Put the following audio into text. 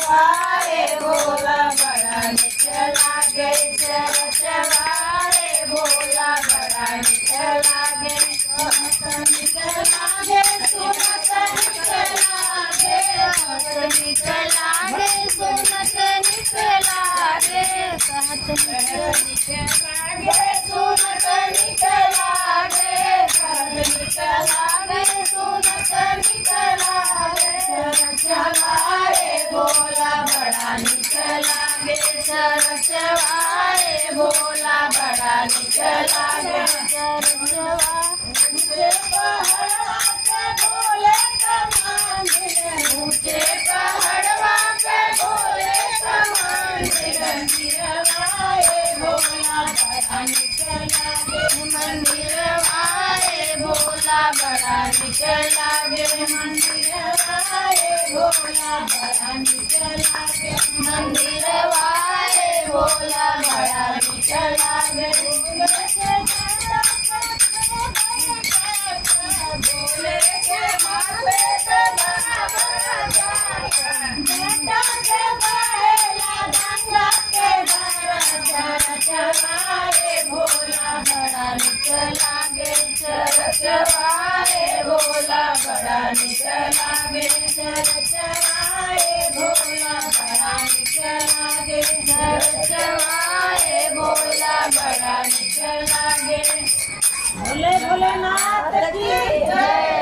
वारे भोला बड़ा निक लागे रचवारे भोला बड़ा निक लागे निक लागे सुनत निक लागे निक लागे सुनत निक लागे कहत निक लागे सुनत निक लागे कहत निक लागे सुनत निक लागे रचवारे भोला बड़ा निक लागे रचवारे भोला बड़ा निक लागे ऊंचे पहाड़वा पे भोले ऊंचे पहाड़वा पे भोले मंदिरवाए भोला बड़ा निक लागे मंदिरवाए भोला बड़ा निक लागे मंदिरवाए भोला बड़ा निक लागे मंदिरवाए भोला बड़ा निक लागे भोले के माथे पे बाबा बेटा के बहेला गंगा के चरचवारे भोला बड़ा निक लागे चरचवारे भोला बड़ा निक लागे चरचवारे भोला बड़ा निक लागे चरचवारे भोला बड़ा निक लागे। भोले भोलेनाथ की जय।